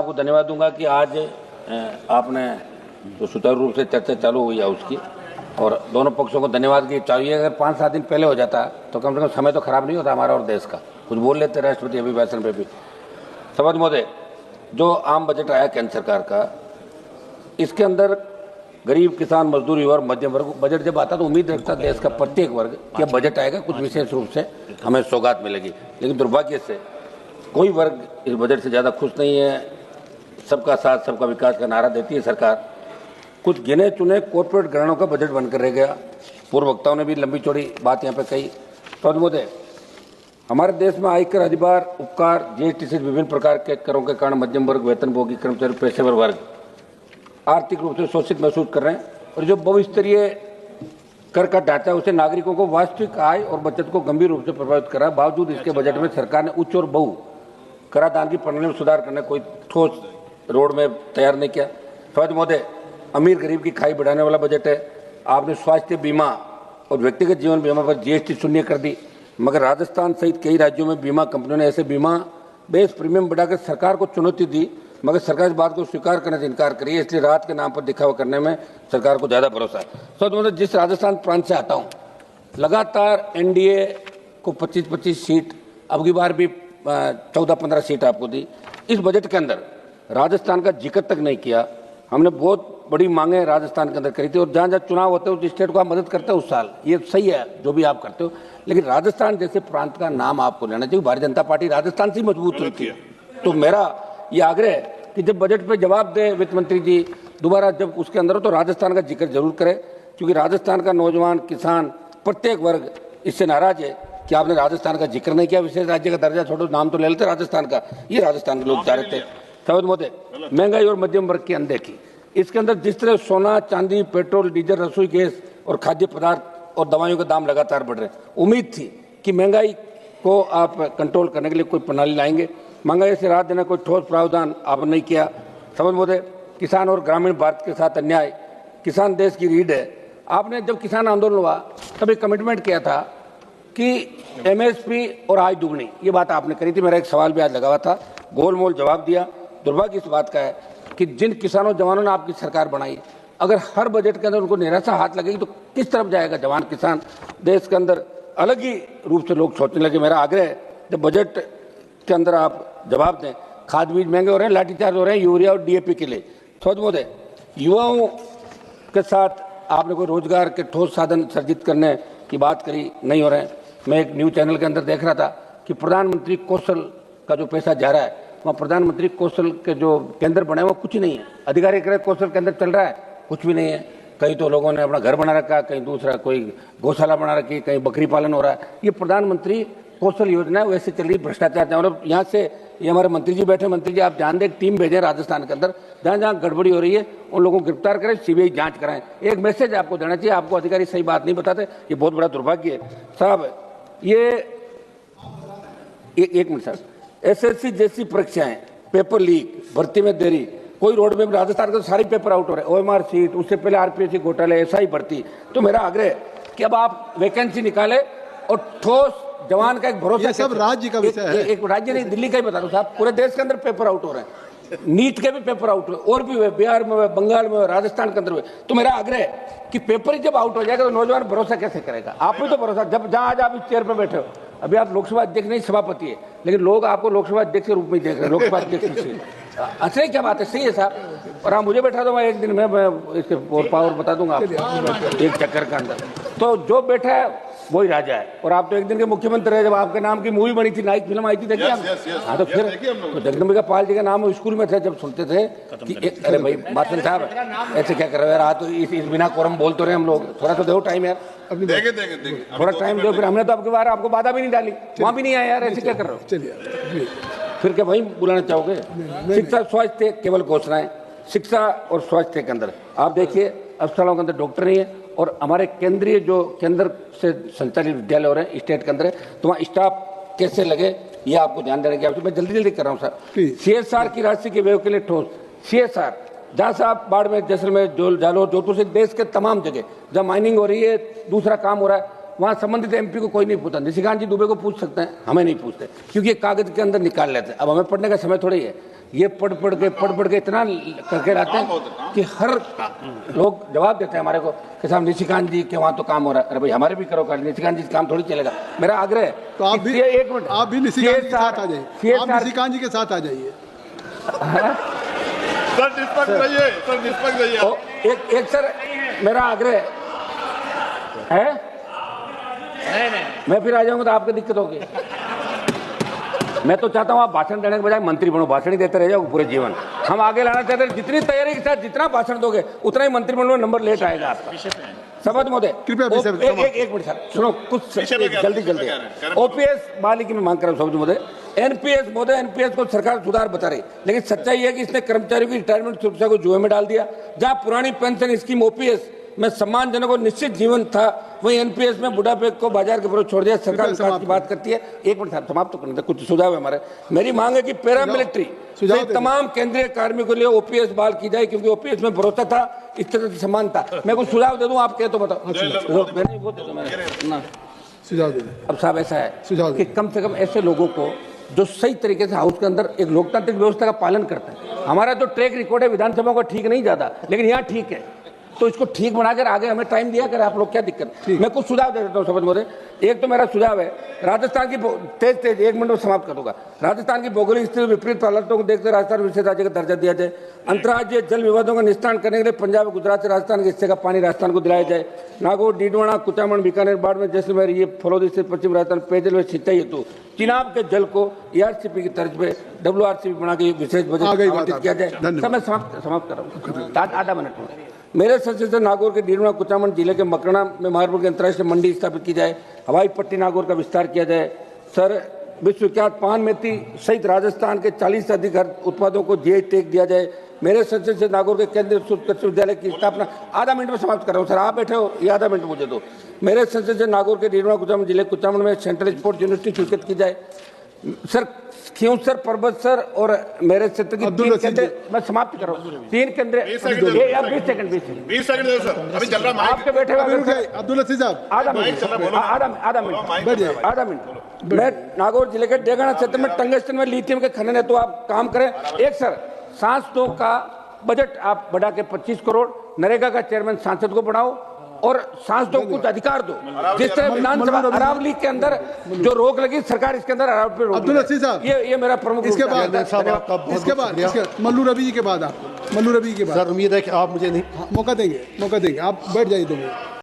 आपको धन्यवाद दूंगा कि आज आपने जो सुचारू रूप से चर्चा चालू हुई है उसकी, और दोनों पक्षों को धन्यवाद कि चाहिए। अगर 5-7 दिन पहले हो जाता तो कम से कम समय तो खराब नहीं होता हमारा और देश का, कुछ बोल लेते राष्ट्रपति अभिभाषण पे भी। सभापति महोदय, जो आम बजट आया केंद्र सरकार का, इसके अंदर गरीब, किसान, मजदूर, युवा और मध्यम वर्ग बजट जब आता तो उम्मीद रखता देश का प्रत्येक वर्ग कि अब बजट आएगा, कुछ विशेष रूप से हमें सौगात मिलेगी। लेकिन दुर्भाग्य से कोई वर्ग इस बजट से ज़्यादा खुश नहीं है। सबका साथ सबका विकास का नारा देती है सरकार, कुछ गिने चुने कॉर्पोरेट घरानों का बजट बनकर रह गया। पूर्व वक्ताओं ने भी लंबी चौड़ी बात यहाँ पे कही। तो महोदय, हमारे देश में आयकर, अधिभार, उपकार, जीएसटी से विभिन्न प्रकार के करों के कारण मध्यम वर्ग, वेतनभोगी, कर्मचारी, पेशेवर वर्ग आर्थिक रूप से शोषित महसूस कर रहे हैं। और जो बहुस्तरीय कर का ढांचा उसे नागरिकों को वास्तविक आय और बचत को गंभीर रूप से प्रभावित कर रहा है। बावजूद इसके बजट में सरकार ने उच्च और बहु कराधान की प्रणाली में सुधार करने कोई ठोस रोड में तैयार नहीं किया। स्वास्थ्य महोदय, अमीर गरीब की खाई बढ़ाने वाला बजट है। आपने स्वास्थ्य बीमा और व्यक्तिगत जीवन बीमा पर जीएसटी शून्य कर दी, मगर राजस्थान सहित कई राज्यों में बीमा कंपनियों ने ऐसे बीमा बेस प्रीमियम बढ़ाकर सरकार को चुनौती दी, मगर सरकार इस बात को स्वीकार करने से इनकार करी है। इसलिए राहत के नाम पर दिखावा करने में सरकार को ज़्यादा भरोसा है। स्वास्थ्य महोदय, जिस राजस्थान प्रांत से आता हूँ, लगातार एनडीए को 25-25 सीट, अब की बार भी 14-15 सीट आपको दी। इस बजट के अंदर राजस्थान का जिक्र तक नहीं किया। हमने बहुत बड़ी मांगे राजस्थान के अंदर करी थी, और जहाँ जहाँ चुनाव होते हैं उस स्टेट को आप मदद करते हो उस साल, ये सही है जो भी आप करते हो, लेकिन राजस्थान जैसे प्रांत का नाम आपको लेना चाहिए। भारतीय जनता पार्टी राजस्थान से मजबूत हुई थी। तो मेरा ये आग्रह है कि जब बजट पे जवाब दे वित्त मंत्री जी दोबारा, जब उसके अंदर हो तो राजस्थान का जिक्र जरूर करें, क्योंकि राजस्थान का नौजवान, किसान, प्रत्येक वर्ग इससे नाराज है कि आपने राजस्थान का जिक्र नहीं किया। विशेष राज्य का दर्जा छोड़ो, नाम तो ले लेते राजस्थान का, ये राजस्थान के लोग चाह रहे थे। सवाद महोदय, महंगाई और मध्यम वर्ग की अनदेखी, इसके अंदर जिस तरह सोना, चांदी, पेट्रोल, डीजल, रसोई गैस और खाद्य पदार्थ और दवाइयों के दाम लगातार बढ़ रहे हैं, उम्मीद थी कि महंगाई को आप कंट्रोल करने के लिए कोई प्रणाली लाएंगे। महंगाई से राहत देने कोई ठोस प्रावधान आपने नहीं किया। समझ महोदय, किसान और ग्रामीण भारत के साथ अन्याय, किसान देश की रीढ़ है। आपने जब किसान आंदोलन हुआ तब एक कमिटमेंट किया था कि एमएसपी और आय दुगनी, ये बात आपने करी थी। मेरा एक सवाल भी आज लगा हुआ था, गोलमोल जवाब दिया। दुर्भाग्य इस बात का है कि जिन किसानों जवानों ने आपकी सरकार बनाई, अगर हर बजट के अंदर उनको निराशा हाथ लगेगी तो किस तरफ जाएगा जवान किसान? देश के अंदर अलग ही रूप से लोग सोचने लगे। मेरा आग्रह है जब बजट के अंदर आप जवाब दें। खाद बीज महंगे हो रहे हैं, लाठीचार्ज हो रहे हैं यूरिया और डीएपी के लिए। स्वागत महोदय, युवाओं के साथ आपने कोई रोजगार के ठोस साधन सर्जित करने की बात करी, नहीं हो रहे हैं। मैं एक न्यूज चैनल के अंदर देख रहा था कि प्रधानमंत्री कौशल का जो पैसा जा रहा है, वहाँ प्रधानमंत्री कौशल के जो केंद्र बने वो कुछ नहीं है। अधिकारी कह रहे कौशल केंद्र चल रहा है, कुछ भी नहीं है। कहीं तो लोगों ने अपना घर बना रखा, कहीं दूसरा कोई गौशाला बना रखी, कहीं बकरी पालन हो रहा है। ये प्रधानमंत्री कौशल योजना है, वैसे चल रही भ्रष्टाचार। और यहाँ से ये हमारे मंत्री जी बैठे, मंत्री जी आप ध्यान दें, टीम भेजें राजस्थान के अंदर, जहाँ जहाँ गड़बड़ी हो रही है उन लोगों को गिरफ्तार करें, सीबीआई जांच कराएं। एक मैसेज आपको देना चाहिए, आपको अधिकारी सही बात नहीं बताते, ये बहुत बड़ा दुर्भाग्य है साहब। ये एक मिनट सर, एसएससी जैसी परीक्षाएं, पेपर लीक, भर्ती में देरी, कोई रोड में राजस्थान के सारे पेपर आउट हो रहे हैं। ओएमआर सीट, उससे पहले आरपीएससी घोटाले, ऐसा ही भर्ती। तो मेरा आग्रह है कि अब आप वैकेंसी निकाले और ठोस जवान का एक भरोसा। सब राज्य का विषय है, एक राज्य नहीं, दिल्ली का ही बता दो साहब, पूरे देश के अंदर पेपर आउट हो रहे हैं। नीट के भी पेपर आउट हुए, और भी हुए, बिहार में हुए, बंगाल में हुए, राजस्थान के अंदर हुए। तो मेरा आग्रह है कि पेपर ही जब आउट हो जाएगा तो नौजवान भरोसा कैसे करेगा? आप भी तो भरोसा, जब जहां आज आप इस चेयर पर बैठे हो, अभी आप लोकसभा अध्यक्ष नहीं सभापति है, लेकिन लोग आपको लोकसभा अध्यक्ष के रूप में देख रहे हैं, लोकसभा अध्यक्ष से। अच्छा क्या बात है, सही है साहब। और आप मुझे बैठा दो, मैं एक दिन में मैं इसके पावर बता दूंगा आपको एक चक्कर के अंदर। तो जो बैठा है वही राजा है। और आप तो एक दिन के मुख्यमंत्री रहे, जब आपके नाम की मूवी बनी थी, नाइक फिल्म आई थी, देखिए आप। हाँ, तो फिर जगदम्बिका पाल जी का नाम स्कूल में थे, जब सुनते थे कि अरे भाई माथुर साहब ऐसे क्या कर रहे हो यार, तो इस बिना कोरम बोल तो रहे हम लोग, थोड़ा तो दो टाइम यार, थोड़ा टाइम दो। फिर हमने तो आपके बार आपको बाधा भी नहीं डाली, वहाँ भी नहीं आया यार, ऐसे क्या कर रहे हो? चलिए फिर क्या वही बुलाना चाहोगे? शिक्षा स्वास्थ्य केवल घोषणाएं, शिक्षा और स्वास्थ्य के अंदर आप देखिए अस्पतालों के अंदर डॉक्टर नहीं है। और हमारे केंद्रीय जो केंद्र से संचालित विद्यालय हो रहे हैं स्टेट के अंदर, तो वहाँ स्टाफ कैसे लगे ये आपको ध्यान देने की आवश्यकता। मैं जल्दी जल्दी कर रहा हूँ सर। सीएसआर की राशि के व्यय के लिए ठोस सीएसआर, जहाँ से आप बाड़मेर, जैसलमेर, जालोर, जोधपुर से देश के तमाम जगह जहाँ माइनिंग हो रही है, दूसरा काम हो रहा है, वहाँ संबंधित एमपी को कोई नहीं पूछता। निशिकांत जी दुबे को पूछ सकते हैं, हमें नहीं पूछते, क्योंकि कागज के अंदर निकाल लेते हैं। अब हमें पढ़ने का समय थोड़ी है। ये पढ़ पढ़ के इतना करके लाते हैं कि हर लोग जवाब देते हैं हमारे को कि साहब निशिकांत जी के वहाँ तो काम हो रहा है। अरे भाई हमारे भी करो कर, निशिकांत जी काम थोड़ी चलेगा। मेरा आग्रह है तो आप भी एक मिनट, आप भी निशिकांत जी के साथ आ जाइए, आप निशिकांत जी के साथ आ जाइए। सर निष्पक्ष रहिए, सर निष्पक्ष रहिए। एक सर मेरा आग्रह है, मैं फिर आ जाऊंगा तो आपको दिक्कत होगी। मैं तो चाहता हूं आप भाषण देने के बजाय मंत्री बनो, भाषण ही देते रह जाओ पूरे जीवन। हम आगे लाना चाहते हैं, जितनी तैयारी के साथ जितना भाषण दोगे उतना ही मंत्रिमंडल में नंबर लेट आएगा आपका। समझ महोदय, कृपया एक मिनट सर सुनो, कुछ जल्दी ओपीएस बहाली की मैं मांग कर रहा हूँ सबज महोदय। एनपीएस महोदय, एनपीएस को सरकार सुधार बता रही, लेकिन सच्चाई है कि इसने कर्मचारियों की रिटायरमेंट सुरक्षा को जुए में डाल दिया। जहां पुरानी पेंशन स्कीम ओपीएस में सम्मानजनक और निश्चित जीवन था, वही एनपीएस में बुढ़ापे को बाजार के विरुद्ध छोड़ दिया। सरकार विकास की बात करती है। एक मिनट समाप्त तो करने दे, कुछ सुझाव है हमारे। मेरी मांग है कि पैरामिलिट्री तमाम केंद्रीय कार्मिकों के लिए ओपीएस बहाल की जाए, क्योंकि ओपीएस में भरोसा था, इस तरह से सम्मान था। मैं कुछ सुझाव दे दूं, आप कहे तो बताओ। सुझाव दे। अब साहब ऐसा है कि कम से कम ऐसे लोगों को जो सही तरीके से हाउस के अंदर एक लोकतांत्रिक व्यवस्था का पालन करते हैं। हमारा जो ट्रैक रिकॉर्ड है विधानसभा का ठीक नहीं ज्यादा, लेकिन यहाँ ठीक है, तो इसको ठीक बनाकर आगे हमें टाइम दिया करें आप लोग, क्या दिक्कत। मैं कुछ सुझाव दे देता हूँ समझ मोदे। एक तो मेरा सुझाव है, राजस्थान की तेज एक मिनट में समाप्त कर दूंगा। राजस्थान की भौगोलिक स्थिति विपरीत हालातों को देखते राजस्थान विशेष राज्य का दर्जा दिया जाए। अंतर्राज्यीय जल विवादों का निस्तारण करने के लिए पंजाब, गुजरात से राजस्थान के हिस्से का पानी राजस्थान को दिलाया जाए। नागौर, डीडवाना, कुचामन, बीकानेर, बाड़मेर, जैसलमेर, ये फलोदी से पश्चिम राजस्थान पेयजल व सिंचाई हेतु चिनाब के जल को ERCP की तर्ज पे WRCP बना के विशेष बजट आवंटित किया जाए। मैं समाप्त कर रहा हूँ, आधा मिनट में। मेरे सचिव से नागौर के डीडवाना, कुचामन जिले के मकराना में मार्बल की अंतर्राष्ट्रीय मंडी स्थापित की जाए। हवाई पट्टी नागौर का विस्तार किया जाए। सर, विश्वविख्यात पान मेथी सहित राजस्थान के 40 से अधिक उत्पादों को GI टैग दिया जाए। मेरे सचिव से नागौर के केंद्रीय कृषि विद्यालय की स्थापना, आधा मिनट में समाप्त कर रहा हूँ सर, आप बैठे हो, ये आधा मिनट मुझे दो। मेरे सचिव से नागौर के डीडवाना, कुचामन जिले कुचामन में सेंट्रल स्पोर्ट्स यूनिवर्सिटी स्वीकृत की जाए। सर क्यों सर, पर्वत सर और मेरे क्षेत्र की 3 केंद्र, मैं समाप्त कर रहा हूँ। 3 केंद्र, 20 सेकंड सर, अभी चल रहा है आपके बैठे हुए अब्दुल लतीफ साहब, आधा मिनट। मैं नागौर जिले के डेगाना क्षेत्र में टंगस्टन में लिथियम के खनन है, तो आप काम करें। एक सर, सांसदों का बजट आप बढ़ा के 25 करोड़, नरेगा का चेयरमैन सांसद को बढ़ाओ और सांसदों को कुछ अधिकार दो। जिस तरह विधानसभा अरावली के अंदर जो रोक लगी, सरकार इसके अंदर अरावली पे रोक। अब्दुल लतीफ साहब, ये मेरा प्रमुख। इसके बाद मल्लू रवि जी के बाद आप, मल्लू रवि के बाद सर उम्मीद है कि आप मुझे नहीं मौका देंगे, आप बैठ जाइए 2 मिनट।